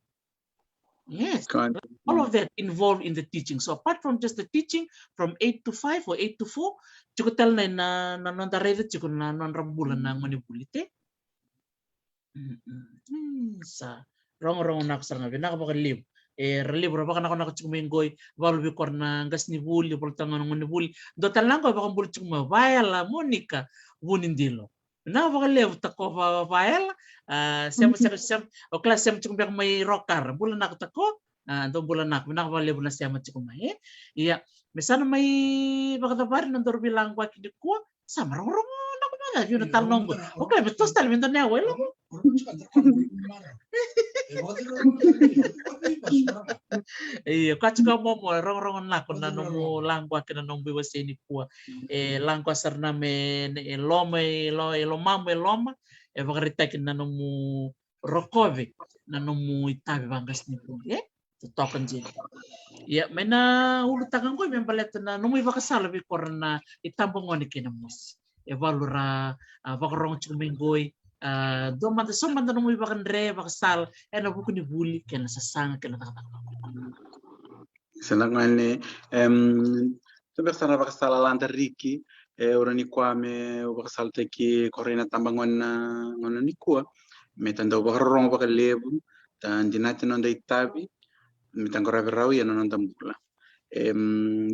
Yes, all of that involved in the teaching. So apart from just the teaching from 8 to 5 or 8 to 4, cukup tel na non tarede cukup na non rambulan na manipulite. Sa rong nak sarang abi nak bakal live. Relieve ra baka nak cukup menggoy balu bi korna gas ni buli pol tangan ngoni buli. Do talang ko baka buli cukup vayala Monica bunindilo. Na baka live tako file sem o kelas sem cukup may rocker bulan nak tako do bulan nak baka live na sem cukup may iya misalnya may baka tabar nandor bilang kwa kidiko sama rong nak na yun talong ko okay betul tal minto na wala iya kacuka mo rong na ko na no langwa kina nong biwas ini kuwa langwa sarna me loma bakarita kina no mu rokovi na no mu itabi bangas ni po tokan jin ya mena ulu tagang ko men balet na no mu bakasala bi korna itambong ngoni kina mus evalura bakarong chumengoy do man so man no mu bakandre bakasal eno buku ni buli kena sasang kena senangane sana bakasala landa riki orani kwame bakasal teki korena tambangon ngona ni kwa metanda bakarong bakalebu dan dinati non dai tabi mitangora verau ya non tambula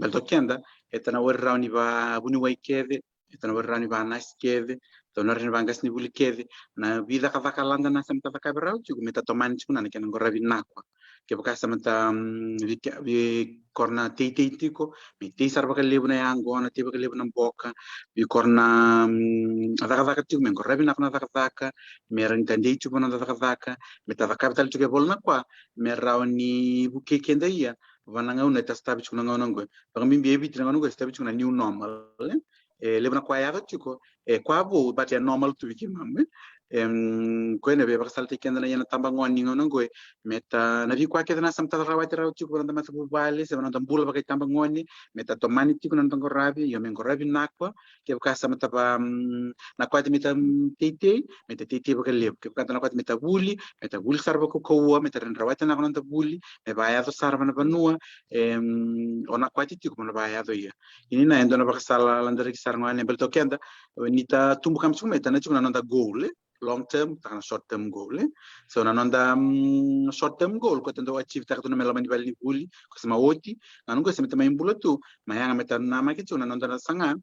baltokianda etana werrau ni ba buni waikede etana werrau ni ba naskede tonorin bangas ni buli kede na vida kavaka landa na samta verau juga meta tomani chuna na kenan goravi nakwa ke baka samta vi korna tiko mi tisar baka lebu na yango na tiba lebu na boka vi korna adaka tiku men goravi nakna adaka meran tandei chupa na adaka meta capital juga bolna kwa merau ni buke kenda iya vananga una tastabi chuna ngona ngwe baka mi bebi tanga ngona ngwe stabi chuna new normal lebu na kwa yaga chiko kwa bo but ya normal tu wiki mambe ko ne be bakasal te kenda na yana tamba ngoni ngono go meta na vi kwa kedana samta rawati raw chiko na mata bu bale se na tambula bakay tamba ngoni meta to mani chiko na tango rabi yo men go rabi nakwa ke ka samta ba na kwa te meta tete bakal lebu ke ka na kwa meta buli sarba ko ko meta ran rawati na kono buli me ba ya to sarba na banua ona kwa chiko na ba ya do ya ini na endo na bakasal landari kisar ngani bel to kenda nita tumbu kam chuma meta na chiko na nda goal long term takana short term goal so na nonda short term goal ko tendo achieve takatu na melaman di bali buli ko sama oti nanungo semeta maimbula tu mayanga meta na makitu na nonda na sanga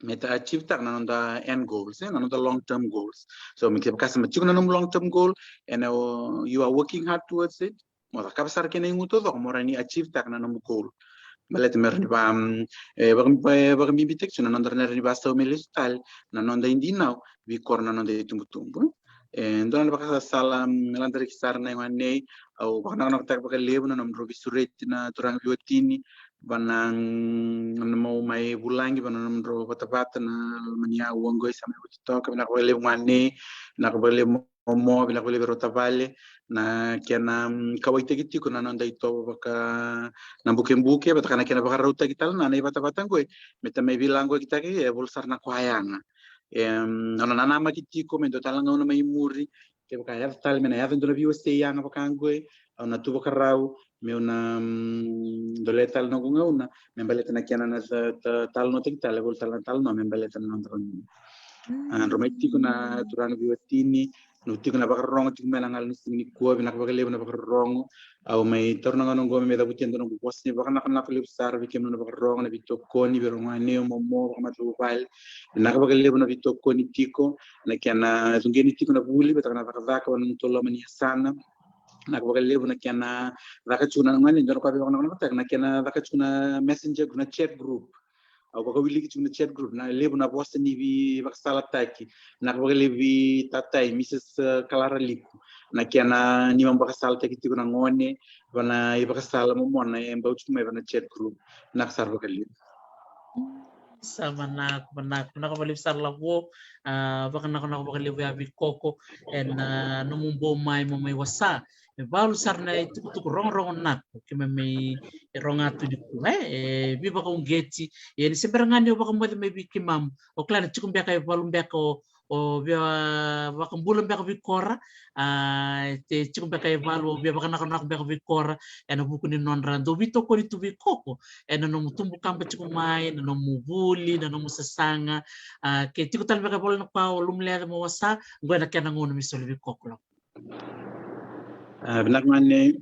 meta achieve tak na nonda end goals na nonda long term goals so mikip kasama chiko na long term goal and you are working hard towards it mo kapsar kene nguto do mo rani achieve tak na goal balet merni ba bagam bibitek na nonda nerni ba sto melistal na nonda indinaw vi korna nonda tumbu ndon baka sala landari kisar na ngane au baka nak tak baka lebu na nomro bisuret na turang biotini banang mo mai bulangi banang nomro bata na mania wongo sama to ka na ko lebu ngane na ko lebu mo bila ko lebu rotavale na kena kawai tegi ko na nonda ito baka na buke bata kana kena baka rota kital na bata ko meta mai bilang ko kita ke bolsar na kwayanga ona nana makitiko mendo talanga ona mai muri ke baka ya tal mena ya vendo vi oste yang baka ngoi ona tu baka rau me ona dole tal no gunga una me baleta na kiana na tal no tik tal bol tal no me baleta na ndron rometiko na turano biotini no tiko na baka rongo tik mena ngal ni ko bina baka lebo na baka rongo au mai torno ngano ngome me da butendo no bosni baka na ko lebo sar vi kemno baka rongo na bito koni bero ngane mo baka matu bal na baka lebo na bito koni tiko na kiana zungeni tiko na buli bata na baka vaka wan tolo mani sana na baka lebo na kiana vaka chuna ngani ndoro kwa baka na kiana vaka chuna messenger na chat group au baka wili kitu chat group na lebu na posta ni vi baka sala taki na baka lebi tatai Mrs. Clara Liku na kiana ni baka sala taki tiku na ngone bana baka sala mo na mbau chuma bana chat group na sar baka lebu sama na ko balik sa labo baka na ko baka lebu abi koko and numumbo mai mo mai wasa balu sarna itu rong nak kime may ronga tu di ku bi baka ungeti ni seberangani baka mo may bikimam o klaro chikum baka balum baka o baka bulan baka bikora te chikum baka balu baka nak baka bikora eno buku ni non rando bito ko itu bikoko eno no mutumbu kamba chikum mai no mubuli no musasanga ke chikutal baka bol na pa lumle mo wasa ngwana kana ngono misol bikoko benak mane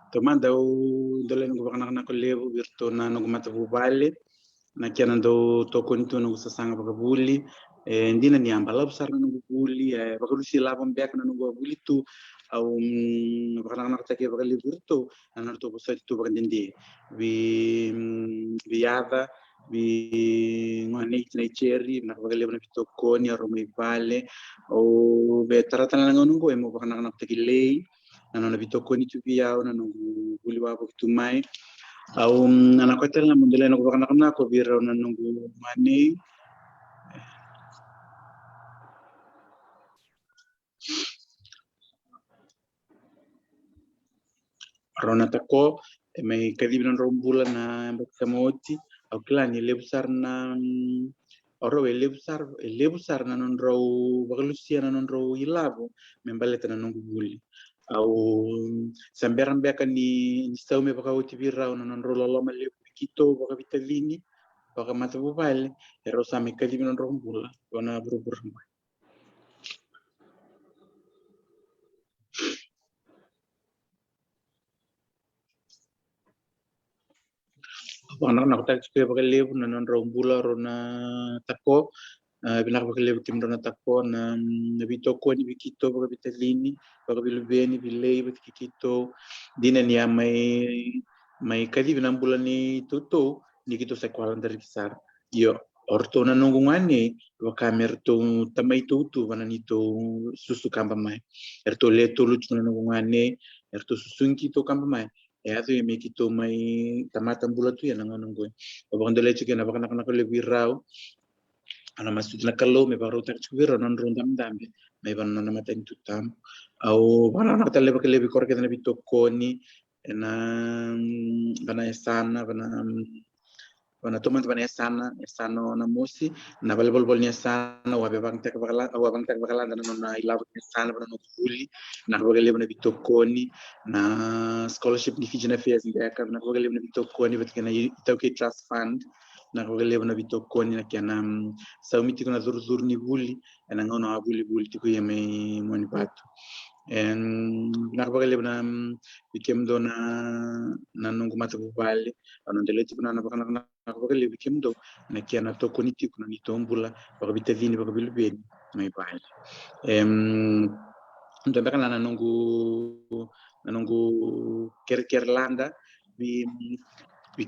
to manda dolen go baka na ko lebu virto na no mata bu bale na kiana do to konto no sasanga baka buli ndina ni ambala busar no buli baka lusi labam bek no go buli tu au baka na take baka lebu virto na to bosa tu baka ndindi viada vi ngani na cherry na baka lebu na bito koni ro mai bale o be tarata na ngono go mo baka na take lei na no bito koni tu via na no buli wa tu mai au anak ko tel na mundele no baka na ko biro na no mani rona tako mai kadibran rombula na baka moti au klani lebsar na oro lebsar na non ro baka lucia na non ro ilabo membaleta na no buli au samberan beka ni stau me baka uti birra na non ro lolo male kito baka vitalini baka mata bubale ero sami kadibran rombula wana burubur anak nak tak supaya pakai lebu na non rombula rona tako binak pakai lebu tim rona tako na bito ko ni bikito pakai vitalini pakai bilubeni bilei pakai kito dina ni mai kadi binang bulan ni tuto ni kito sekwalan dari kisar yo orto na nungungane wa kamer to tamay tutu wana nito susu kamba mai erto leto lucu na nungungane erto susunki to kamba mai ato yung may kito may tamatang bulat to yan ang anong ko abang dala chicken abang nak lebih raw ana masudi na kalo me baro tak chuvira non rondam dambe me ban non mata in tutam au bana na tale bakale bi korke na bitokoni na bana esana bana tomat bana esana na mosi na bal bol ni esana wa bang tak bakala na ilaw esana bana no kuli na bakale bana bitokoni na scholarship ni Fijian affairs ni ka na bakale bana bitokoni batkana itauke trust fund na bakale bana bitokoni na kana saumiti kuna zur ni buli na ngono abuli buli tiku yeme moni patu en na bakale bana bikem do na nungu mata bubale ano deleti kuna na bakana bakale bikem do na kana tokoni tiku na nitombula bakabita vini bakabilbeni mai bale ndo bakana na nungu kerlanda bi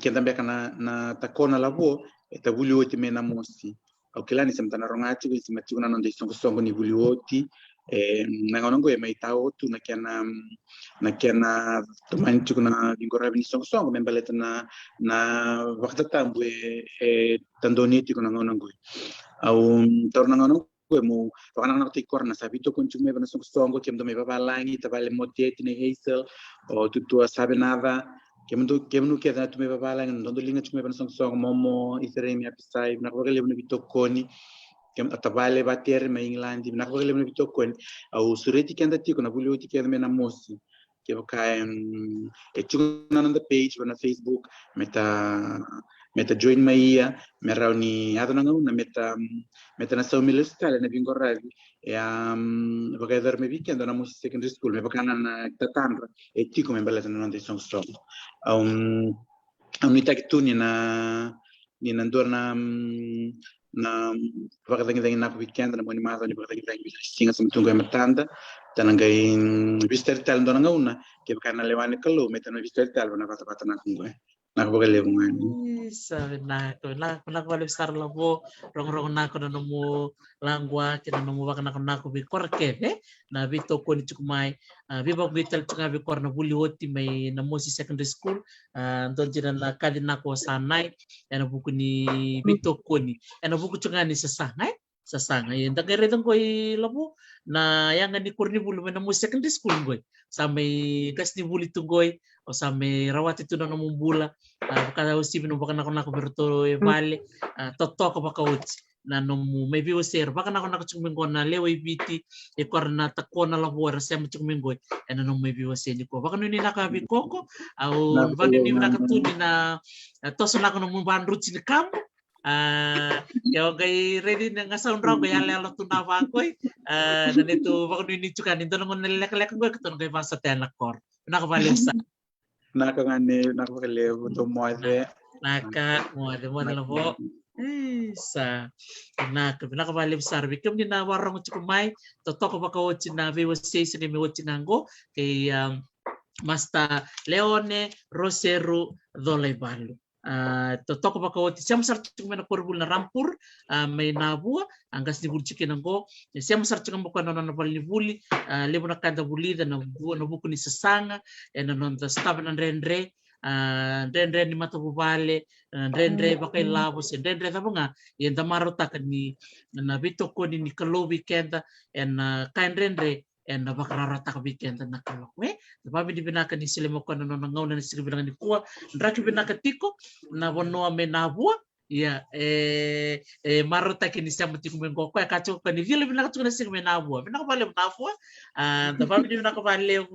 kenda mbeka na takona labo eta bulioti mena mosi au kilani semtana rongati bi simati kuna nonde songo ni bulioti na ngongo ya maitao tu na kiana tomanti kuna bingora bi songo membaleta na wakati tambwe tandoniti kuna ngongo au torna ngongo mo wakana na tikor na sabito konsume bana songo kemdo me babalangi tabale motieti ne hazel o tutua sabe nada kemnu keda tume babala ndondo linga tume bana songo momo iseremi apisai na bakale bana bitokoni kem atabale bater ma England na bakale bana bitokoni au sureti kenda tiko na bulioti keda mena mosi ke baka chuna na page bana Facebook meta join maia merauni adona na meta na saumilista na bingoravi baka dorme weekend na mosi secondary school me baka na tatandra tiko me bala na nonde songo unita kitu ninandua na pagdating na weekend na moni mazo ni pagdating singa sa mtungo ya matanda tanangay visterital ndo nga una kaya kana lewani kalo metano visterital na kata na kungo nakabagalewan sabi na ko sar labo rong na ko no mo langwa kina no mo baka na ko bi korke na bito ko ni chukumai bibak bitel tsunga bi korna buli hoti may na mosi secondary school don jina na kali na ko sanay ena buku ni bito ko ni ena buku tsunga ni sasangay dagare dong ko labo na yang ni kurni bulu na mosi secondary school goy sa may gas ni buli tugoy o sa may rawat ito na namumula kada usipin mo baka nako berto vale toto ko baka uts na no may biwa ser baka nako chukmingo na lewa ibiti e korna takona la buara sa chukmingo e no may biwa ser ko baka no ni nakabi koko au bani ni nakatuni na toso nako no mumban roots ni kampo yo gay ready na nga sound raw gaya lalo tunawa ko na nito baka no ni chukan nito ngon nalek-lek ko katon kay basa tenakor nakabalik sa nakakalevo to moise mo labo sa nakabalib sarbi kem ni na warang chukumay totoko baka watch na viwas station ni watch nango kay Masta Leone Rosero Dolebalo totoko baka watch siam sar chukumay na korbul na rampur may nabua anggas ni bulchikin nango siam sar chukumay baka na bali buli lebo na kada bulida na buku ni sasanga non the staban and rendre ni mata bubale rendre bakay labos rendre tabo nga yan damarota kan ni na bito ko ni kalo weekend and kain rendre and bakararata ka weekend na kalokwe babi di binaka ni sila mo kono no ngaw na sila binaka ni kuwa draki binaka tiko na wono ame na bua ya marota kini siamo tiko mengo kwa kacho kwa ni vile binaka tukana sila na bua binaka bale na bua da babi di binaka bale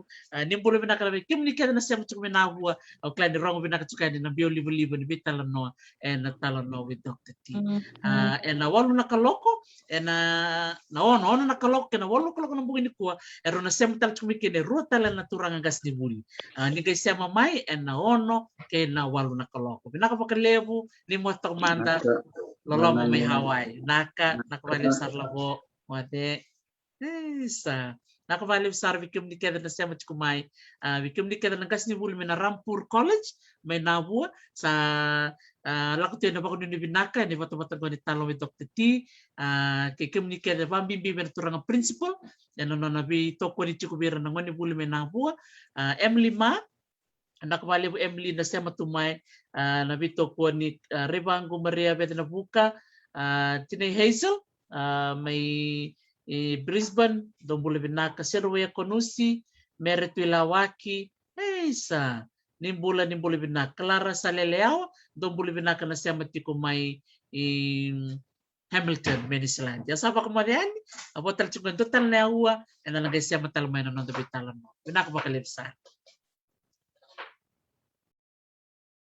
ni mbolo binaka na kim ni kada na siamo tiko na bua o klani rongo binaka tukana na bio libo ni bitala no na tala no with Dr. T na walu na kaloko na ono na kaloko na walu kaloko na bugi ni kuwa ero na siamo tal tumike ne ruta la naturanga gas ni buli ni kay siamo mai na ono kay na walu na kaloko binaka pakalevu ni mo manda lolomo may Hawaii nakabalib sar labo wate sa nakabalib sar bikim ni keda na siya kumay bikim ni keda na gas ni buli na Rampur College may nabua sa lakutin na bako ni binaka ni bato-bato ni talo with Dr. T kikim ni keda bambimbi na turang principal yan no nabi toko ni chikubira na ngoni buli may nabua Emily Ma nakabali po Emily na siya matumay nabito ko ni Rebango Maria Bete na buka Tinay Hazel, may Brisbane, Dombule Binaka, Serwea Konusi, Merit Wilawaki, sa Nimbula Binaka, Clara Saleleao, Dombule Binaka na siya matiko may Hamilton, Manisland. Ya sapa kemudian, apa tercukup total na uwa, and nalagay siya matalmay na nung dabitalan mo. Binaka makalipsa.